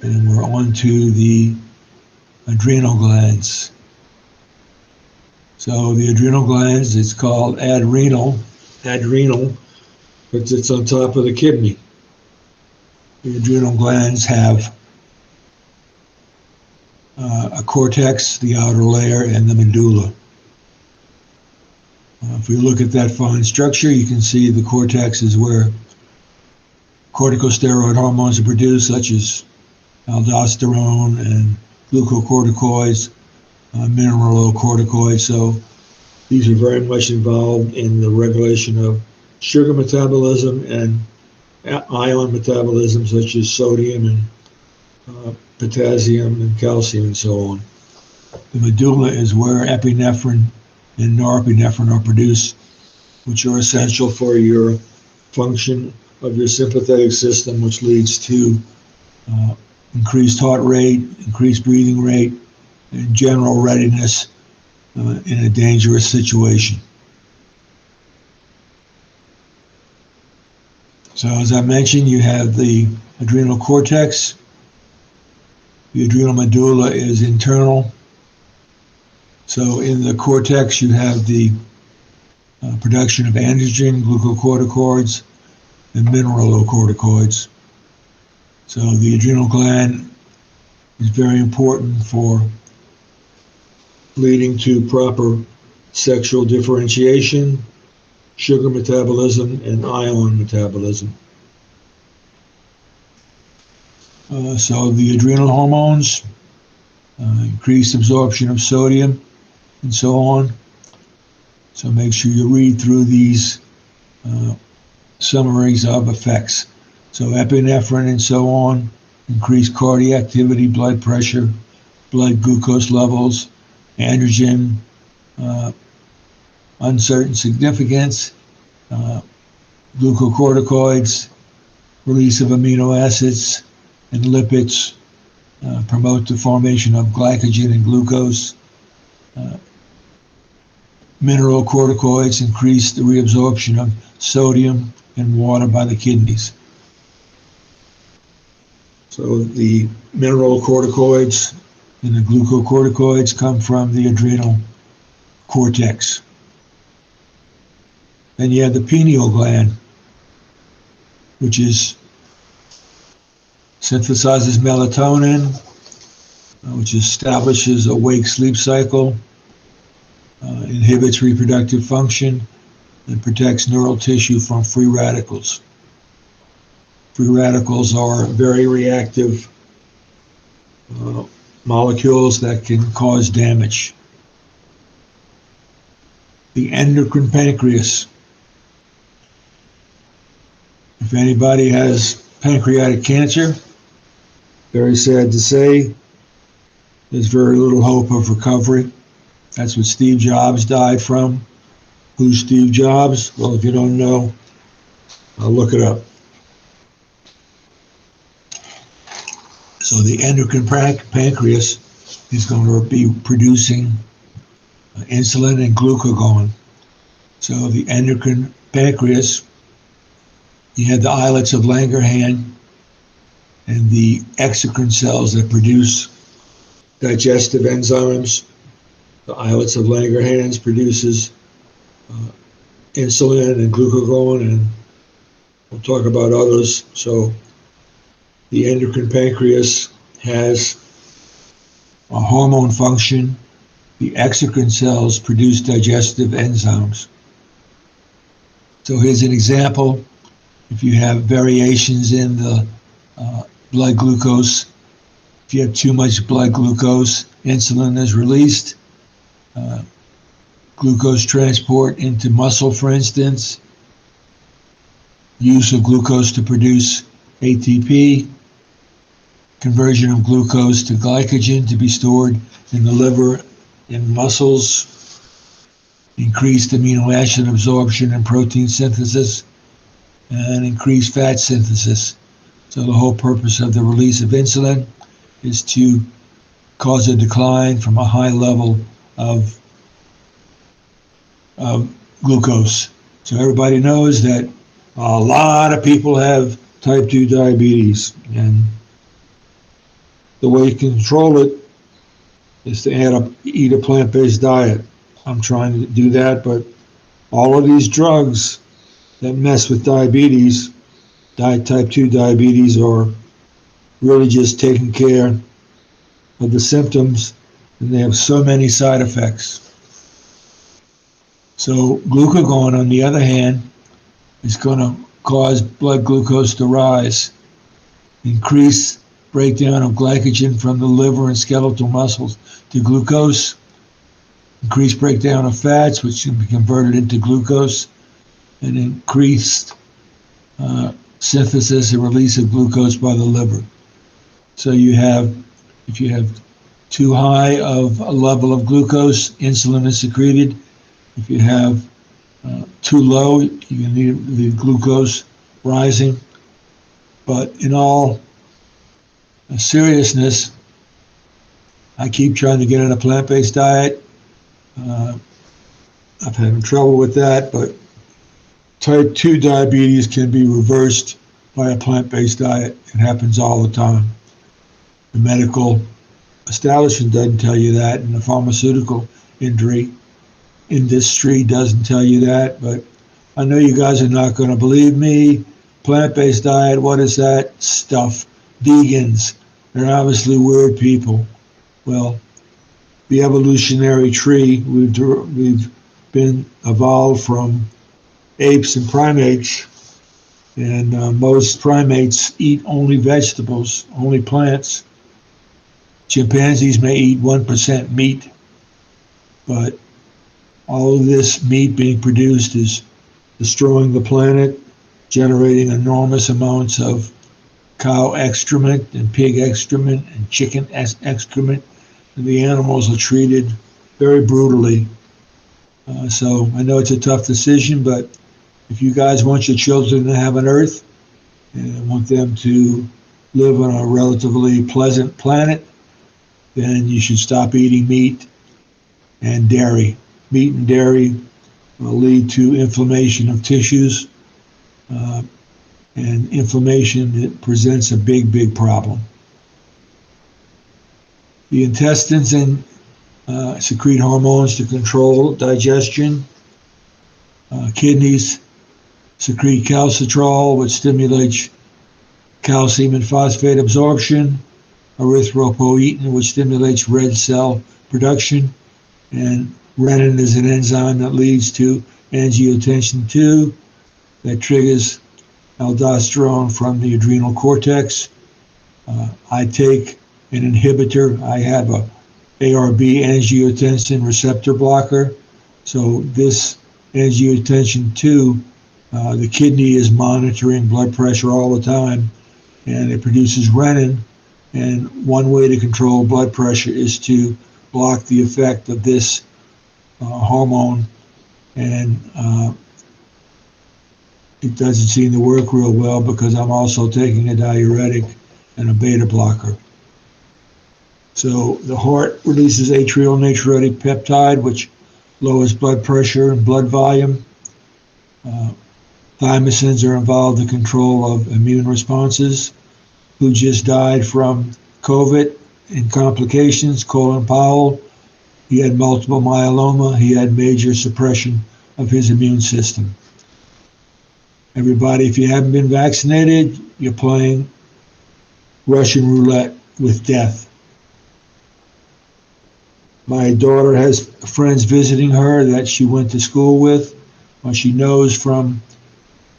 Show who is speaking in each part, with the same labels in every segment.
Speaker 1: And we're on to the adrenal glands. So the adrenal glands, it's called adrenal, because it's on top of the kidney. The adrenal glands have a cortex, the outer layer, and the medulla. If we look at that fine structure, you can see the cortex is where corticosteroid hormones are produced, such as aldosterone and glucocorticoids, mineralocorticoids. So these are very much involved in the regulation of sugar metabolism and ion metabolism, such as sodium and potassium and calcium and so on. The medulla is where epinephrine and norepinephrine are produced, which are essential for your function of your sympathetic system, which leads to increased heart rate, increased breathing rate, and general readiness in a dangerous situation. So as I mentioned, you have the adrenal cortex. The adrenal medulla is internal. So in the cortex, you have the production of androgen, glucocorticoids, and mineralocorticoids. So the adrenal gland is very important for leading to proper sexual differentiation, sugar metabolism, and ion metabolism. So the adrenal hormones, increased absorption of sodium, and so on. So make sure you read through these summaries of effects. So epinephrine and so on, increased cardiac activity, blood pressure, blood glucose levels, androgen, uncertain significance, glucocorticoids, release of amino acids and lipids, promote the formation of glycogen and glucose. Mineralocorticoids increase the reabsorption of sodium and water by the kidneys. So the mineralocorticoids and the glucocorticoids come from the adrenal cortex. Then you have the pineal gland, which synthesizes melatonin, which establishes a wake-sleep cycle, inhibits reproductive function, and protects neural tissue from free radicals. Free radicals are very reactive molecules that can cause damage. The endocrine pancreas. If anybody has pancreatic cancer, very sad to say, there's very little hope of recovery. That's what Steve Jobs died from. Who's Steve Jobs? Well, if you don't know, I'll look it up. So the endocrine pancreas is going to be producing insulin and glucagon. So the endocrine pancreas, you have the islets of Langerhans and the exocrine cells that produce digestive enzymes. The islets of Langerhans produces insulin and glucagon, and we'll talk about others. So the endocrine pancreas has a hormone function. The exocrine cells produce digestive enzymes. So here's an example. If you have variations in the blood glucose, if you have too much blood glucose, insulin is released. Glucose transport into muscle, for instance, use of glucose to produce ATP, conversion of glucose to glycogen to be stored in the liver and muscles, increased amino acid absorption and protein synthesis, and increased fat synthesis. So the whole purpose of the release of insulin is to cause a decline from a high level of glucose. So everybody knows that a lot of people have type 2 diabetes, and the way you control it is to eat a plant-based diet. I'm trying to do that, but all of these drugs that mess with diabetes, type 2 diabetes, are really just taking care of the symptoms, and they have so many side effects. So glucagon, on the other hand, is going to cause blood glucose to rise, increase breakdown of glycogen from the liver and skeletal muscles to glucose, increased breakdown of fats, which can be converted into glucose, and increased synthesis and release of glucose by the liver. So if you have too high of a level of glucose, insulin is secreted. If you have too low, you need the glucose rising. But in all seriousness, I keep trying to get on a plant-based diet. I've had trouble with that, but type 2 diabetes can be reversed by a plant-based diet. It happens all the time. The medical establishment doesn't tell you that, and the pharmaceutical industry doesn't tell you that, but I know you guys are not going to believe me. Plant-based diet, what is that stuff? Vegans, they're obviously weird people. Well, the evolutionary tree, we've been evolved from apes and primates, and most primates eat only vegetables, only plants. Chimpanzees may eat 1% meat, but all of this meat being produced is destroying the planet, generating enormous amounts of cow excrement and pig excrement and chicken excrement, and the animals are treated very brutally. So I know it's a tough decision, but if you guys want your children to have an earth and want them to live on a relatively pleasant planet, then you should stop eating meat and dairy. Meat and dairy will lead to inflammation of tissues, and inflammation that presents a big problem. The intestines secrete hormones to control digestion. Kidneys secrete calcitrol, which stimulates calcium and phosphate absorption. Erythropoietin, which stimulates red cell production. And renin is an enzyme that leads to angiotensin II that triggers aldosterone from the adrenal cortex. I take an inhibitor. I have a ARB, angiotensin receptor blocker. So this angiotensin II, the kidney is monitoring blood pressure all the time, and it produces renin. And one way to control blood pressure is to block the effect of this hormone, and it doesn't seem to work real well because I'm also taking a diuretic and a beta blocker. So the heart releases atrial natriuretic peptide, which lowers blood pressure and blood volume. Thymosins are involved in control of immune responses. Who just died from COVID and complications, Colin Powell. He had multiple myeloma. He had major suppression of his immune system. Everybody, if you haven't been vaccinated, you're playing Russian roulette with death. My daughter has friends visiting her that she went to school with. She knows from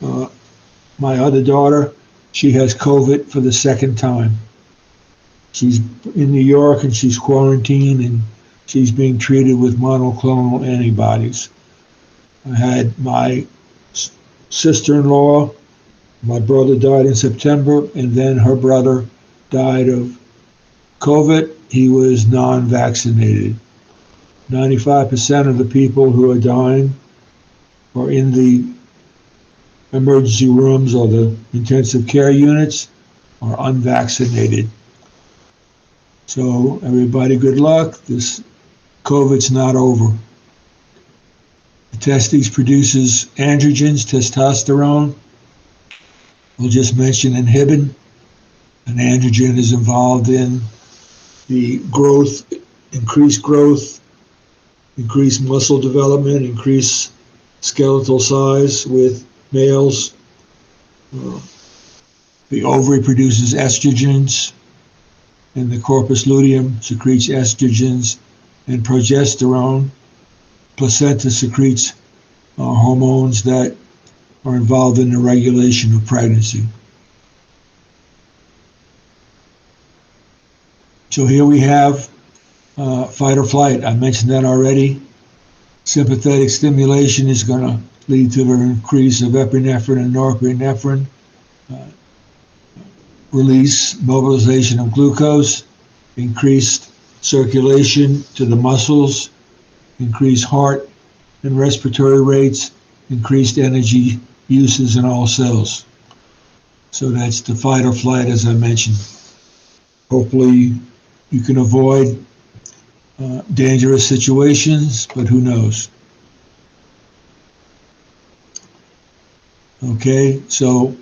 Speaker 1: my other daughter, she has COVID for the second time. She's in New York and she's quarantined and she's being treated with monoclonal antibodies. I had my sister-in-law, my brother died in September, and then her brother died of COVID. He was non-vaccinated. 95% of the people who are dying are in the emergency rooms or the intensive care units are unvaccinated. So everybody, good luck. This COVID's not over. The testes produces androgens, testosterone. We'll just mention inhibin. An androgen is involved in the increased growth, increased muscle development, increased skeletal size with males. The ovary produces estrogens, and the corpus luteum secretes estrogens and progesterone. Placenta secretes hormones that are involved in the regulation of pregnancy. So here we have fight or flight. I mentioned that already. Sympathetic stimulation is going to lead to an increase of epinephrine and norepinephrine, release, mobilization of glucose, increased circulation to the muscles, increased heart and respiratory rates, increased energy uses in all cells. So that's the fight or flight, as I mentioned. Hopefully you can avoid dangerous situations, but who knows? Okay, so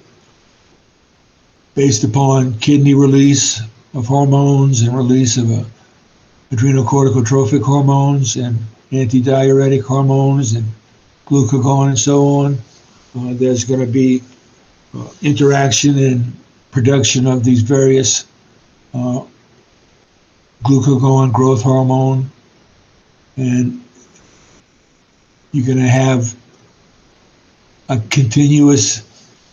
Speaker 1: based upon kidney release of hormones and release of adrenocorticotropic hormones and antidiuretic hormones and glucagon and so on, there's going to be interaction and production of these various glucagon growth hormone, and you're going to have a continuous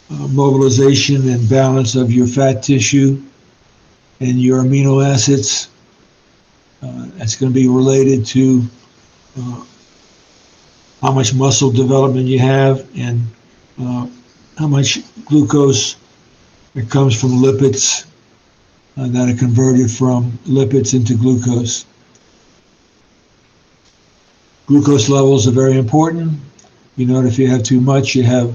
Speaker 1: mobilization and balance of your fat tissue and your amino acids. That's going to be related to how much muscle development you have and how much glucose that comes from lipids that are converted from lipids into glucose. Glucose levels are very important. You know, if you have too much, you have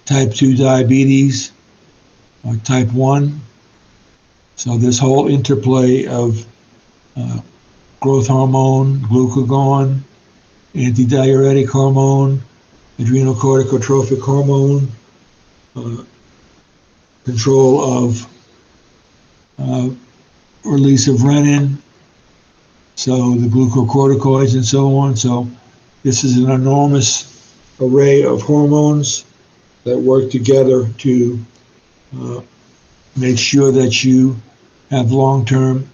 Speaker 1: type 2 diabetes or type 1. So this whole interplay of growth hormone, glucagon, antidiuretic hormone, adrenocorticotropic hormone, control of release of renin, so the glucocorticoids and so on. So this is an enormous array of hormones that work together to make sure that you have long-term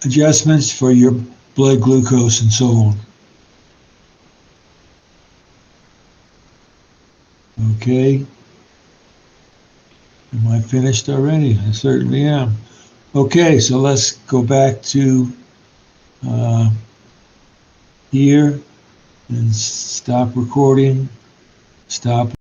Speaker 1: adjustments for your blood glucose and so on. Okay. Am I finished already? I certainly am. Okay, so let's go back to here and stop recording. Stop.